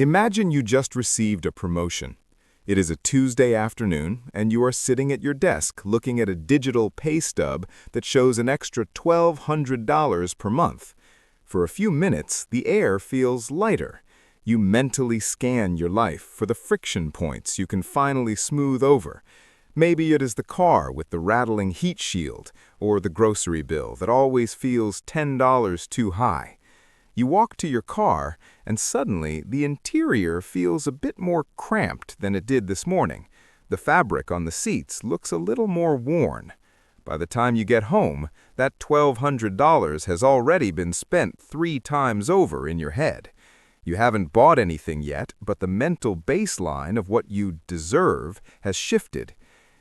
Imagine you just received a promotion. It is a Tuesday afternoon, and you are sitting at your desk looking at a digital pay stub that shows an extra $1,200 per month. For a few minutes, the air feels lighter. You mentally scan your life for the friction points you can finally smooth over. Maybe it is the car with the rattling heat shield, or the grocery bill that always feels $10 too high. You walk to your car, and suddenly the interior feels a bit more cramped than it did this morning. The fabric on the seats looks a little more worn. By the time you get home, that $1,200 has already been spent 3 times over in your head. You haven't bought anything yet, but the mental baseline of what you deserve has shifted.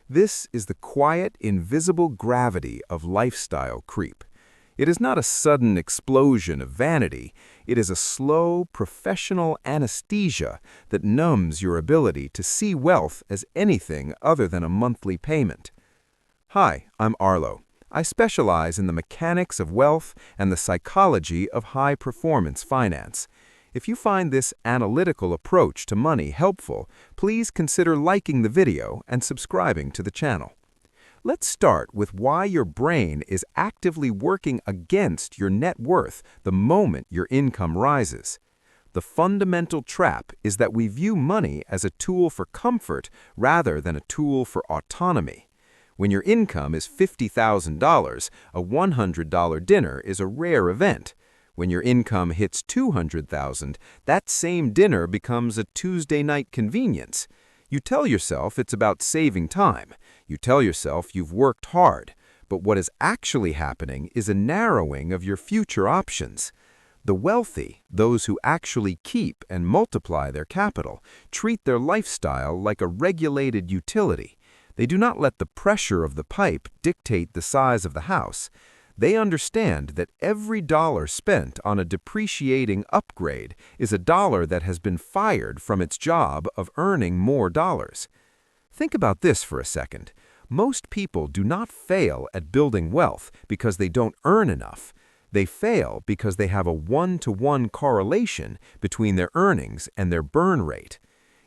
This is the quiet, invisible gravity of lifestyle creep. It is not a sudden explosion of vanity. It is a slow, professional anesthesia that numbs your ability to see wealth as anything other than a monthly payment. Hi, I'm Arlo. I specialize in the mechanics of wealth and the psychology of high-performance finance. If you find this analytical approach to money helpful, please consider liking the video and subscribing to the channel. Let's start with why your brain is actively working against your net worth the moment your income rises. The fundamental trap is that we view money as a tool for comfort rather than a tool for autonomy. When your income is $50,000, a $100 dinner is a rare event. When your income hits $200,000, that same dinner becomes a Tuesday night convenience. You tell yourself it's about saving time. You tell yourself you've worked hard. But what is actually happening is a narrowing of your future options. The wealthy, those who actually keep and multiply their capital, treat their lifestyle like a regulated utility. They do not let the pressure of the pipe dictate the size of the house. They understand that every dollar spent on a depreciating upgrade is a dollar that has been fired from its job of earning more dollars. Think about this for a second. Most people do not fail at building wealth because they don't earn enough. They fail because they have a one-to-one correlation between their earnings and their burn rate.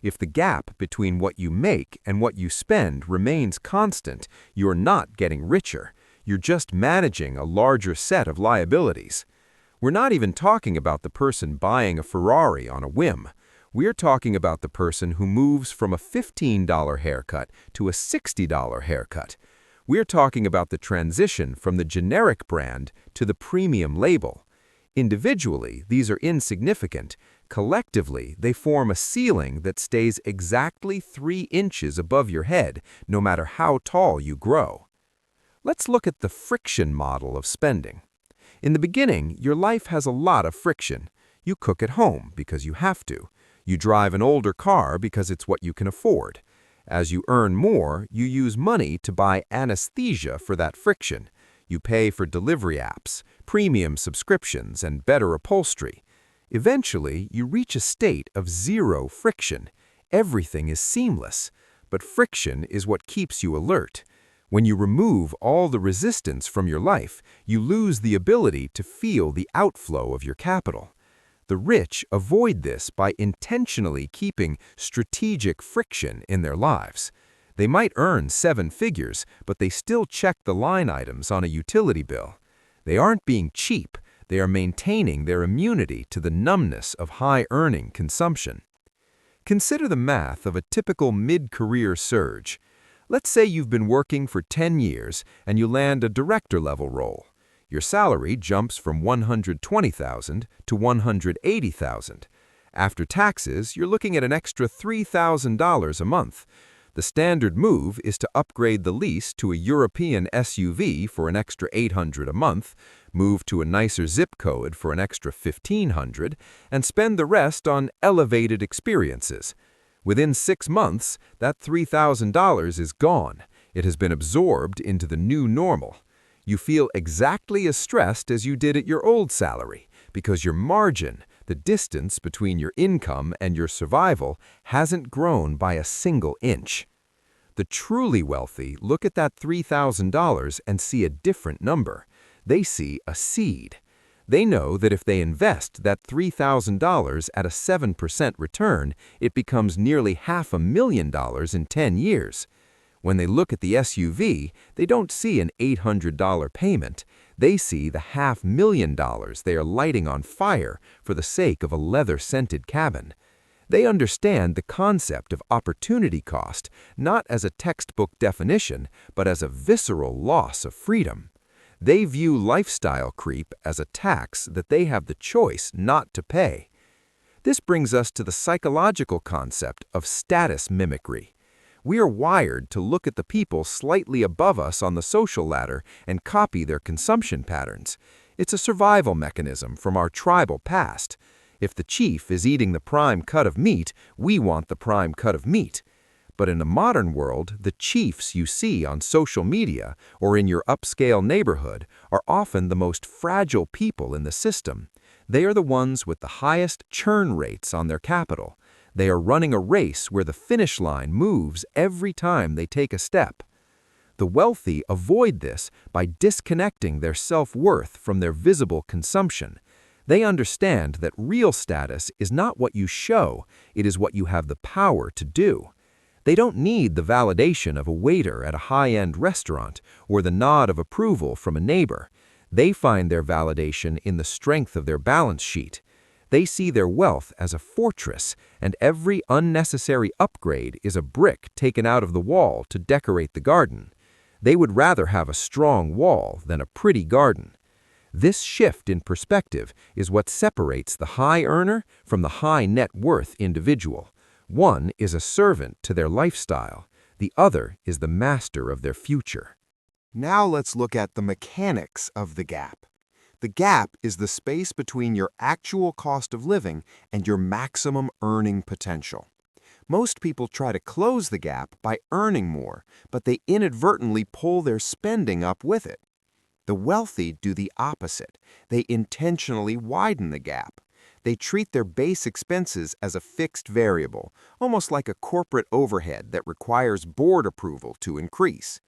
If the gap between what you make and what you spend remains constant, you're not getting richer. You're just managing a larger set of liabilities. We're not even talking about the person buying a Ferrari on a whim. We're talking about the person who moves from a $15 haircut to a $60 haircut. We're talking about the transition from the generic brand to the premium label. Individually, these are insignificant. Collectively, they form a ceiling that stays exactly 3 inches above your head, no matter how tall you grow. Let's look at the friction model of spending. In the beginning, your life has a lot of friction. You cook at home because you have to. You drive an older car because it's what you can afford. As you earn more, you use money to buy anesthesia for that friction. You pay for delivery apps, premium subscriptions, and better upholstery. Eventually, you reach a state of zero friction. Everything is seamless, but friction is what keeps you alert. When you remove all the resistance from your life, you lose the ability to feel the outflow of your capital. The rich avoid this by intentionally keeping strategic friction in their lives. They might earn 7 figures, but they still check the line items on a utility bill. They aren't being cheap, they are maintaining their immunity to the numbness of high-earning consumption. Consider the math of a typical mid-career surge. Let's say you've been working for 10 years and you land a director-level role. Your salary jumps from $120,000 to $180,000. After taxes, you're looking at an extra $3,000 a month. The standard move is to upgrade the lease to a European SUV for an extra $800 a month, move to a nicer zip code for an extra $1,500, and spend the rest on elevated experiences. Within 6 months, that $3,000 is gone. It has been absorbed into the new normal. You feel exactly as stressed as you did at your old salary because your margin, the distance between your income and your survival, hasn't grown by a single inch. The truly wealthy look at that $3,000 and see a different number. They see a seed. They know that if they invest that $3,000 at a 7% return, it becomes nearly $500,000 in 10 years. When they look at the SUV, they don't see an $800 payment. They see the $500,000 they are lighting on fire for the sake of a leather-scented cabin. They understand the concept of opportunity cost not as a textbook definition, but as a visceral loss of freedom. They view lifestyle creep as a tax that they have the choice not to pay. This brings us to the psychological concept of status mimicry. We are wired to look at the people slightly above us on the social ladder and copy their consumption patterns. It's a survival mechanism from our tribal past. If the chief is eating the prime cut of meat, we want the prime cut of meat. But in the modern world, the chiefs you see on social media or in your upscale neighborhood are often the most fragile people in the system. They are the ones with the highest churn rates on their capital. They are running a race where the finish line moves every time they take a step. The wealthy avoid this by disconnecting their self-worth from their visible consumption. They understand that real status is not what you show, it is what you have the power to do. They don't need the validation of a waiter at a high-end restaurant or the nod of approval from a neighbor. They find their validation in the strength of their balance sheet. They see their wealth as a fortress, and every unnecessary upgrade is a brick taken out of the wall to decorate the garden. They would rather have a strong wall than a pretty garden. This shift in perspective is what separates the high earner from the high net worth individual. One is a servant to their lifestyle. The other is the master of their future. Now let's look at the mechanics of the gap. The gap is the space between your actual cost of living and your maximum earning potential. Most people try to close the gap by earning more, but they inadvertently pull their spending up with it. The wealthy do the opposite. They intentionally widen the gap. They treat their base expenses as a fixed variable, almost like a corporate overhead that requires board approval to increase.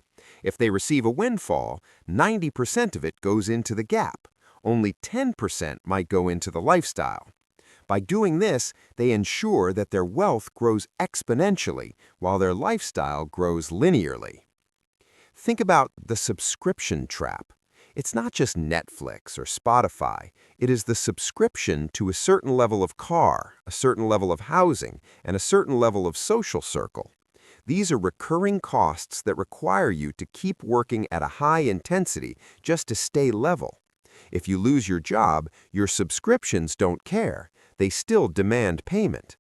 If they receive a windfall, 90% of it goes into the gap. Only 10% might go into the lifestyle. By doing this, they ensure that their wealth grows exponentially while their lifestyle grows linearly. Think about the subscription trap. It's not just Netflix or Spotify. It is the subscription to a certain level of car, a certain level of housing, and a certain level of social circle. These are recurring costs that require you to keep working at a high intensity just to stay level. If you lose your job, your subscriptions don't care. They still demand payment.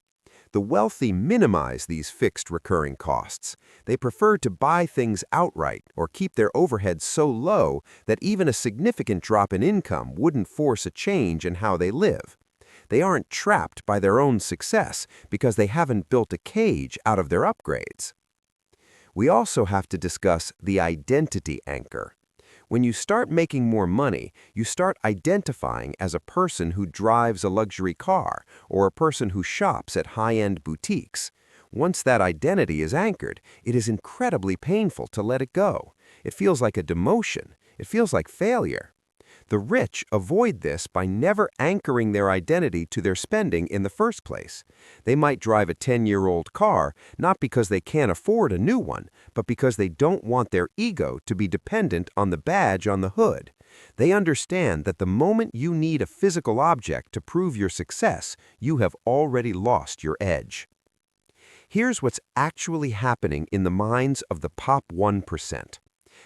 The wealthy minimize these fixed recurring costs. They prefer to buy things outright or keep their overhead so low that even a significant drop in income wouldn't force a change in how they live. They aren't trapped by their own success because they haven't built a cage out of their upgrades. We also have to discuss the identity anchor. When you start making more money, you start identifying as a person who drives a luxury car or a person who shops at high-end boutiques. Once that identity is anchored, it is incredibly painful to let it go. It feels like a demotion. It feels like failure. The rich avoid this by never anchoring their identity to their spending in the first place. They might drive a 10-year-old car, not because they can't afford a new one, but because they don't want their ego to be dependent on the badge on the hood. They understand that the moment you need a physical object to prove your success, you have already lost your edge. Here's what's actually happening in the minds of the top 1%.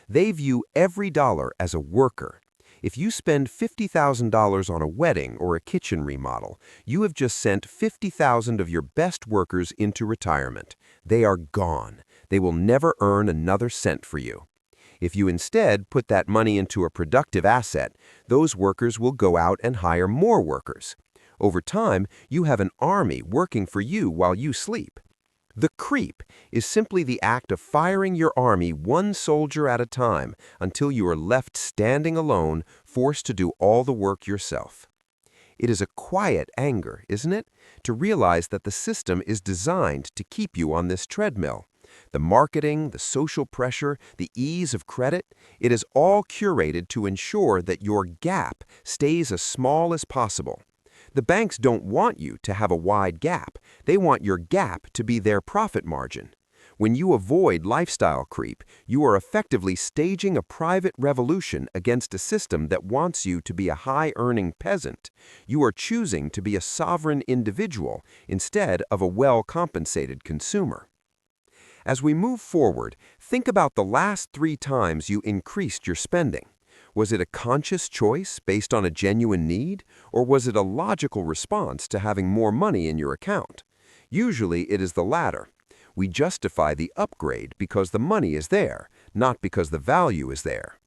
They view every dollar as a worker. If you spend $50,000 on a wedding or a kitchen remodel, you have just sent 50,000 of your best workers into retirement. They are gone. They will never earn another cent for you. If you instead put that money into a productive asset, those workers will go out and hire more workers. Over time, you have an army working for you while you sleep. The creep is simply the act of firing your army one soldier at a time until you are left standing alone, forced to do all the work yourself. It is a quiet anger, isn't it? To realize that the system is designed to keep you on this treadmill. The marketing, the social pressure, the ease of credit, it is all curated to ensure that your gap stays as small as possible. The banks don't want you to have a wide gap. They want your gap to be their profit margin. When you avoid lifestyle creep, you are effectively staging a private revolution against a system that wants you to be a high-earning peasant. You are choosing to be a sovereign individual instead of a well-compensated consumer. As we move forward, think about the last 3 times you increased your spending. Was it a conscious choice based on a genuine need, or was it a logical response to having more money in your account? Usually it is the latter. We justify the upgrade because the money is there, not because the value is there.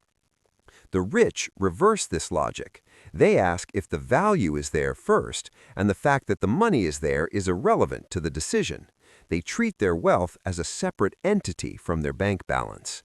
The rich reverse this logic. They ask if the value is there first, and the fact that the money is there is irrelevant to the decision. They treat their wealth as a separate entity from their bank balance.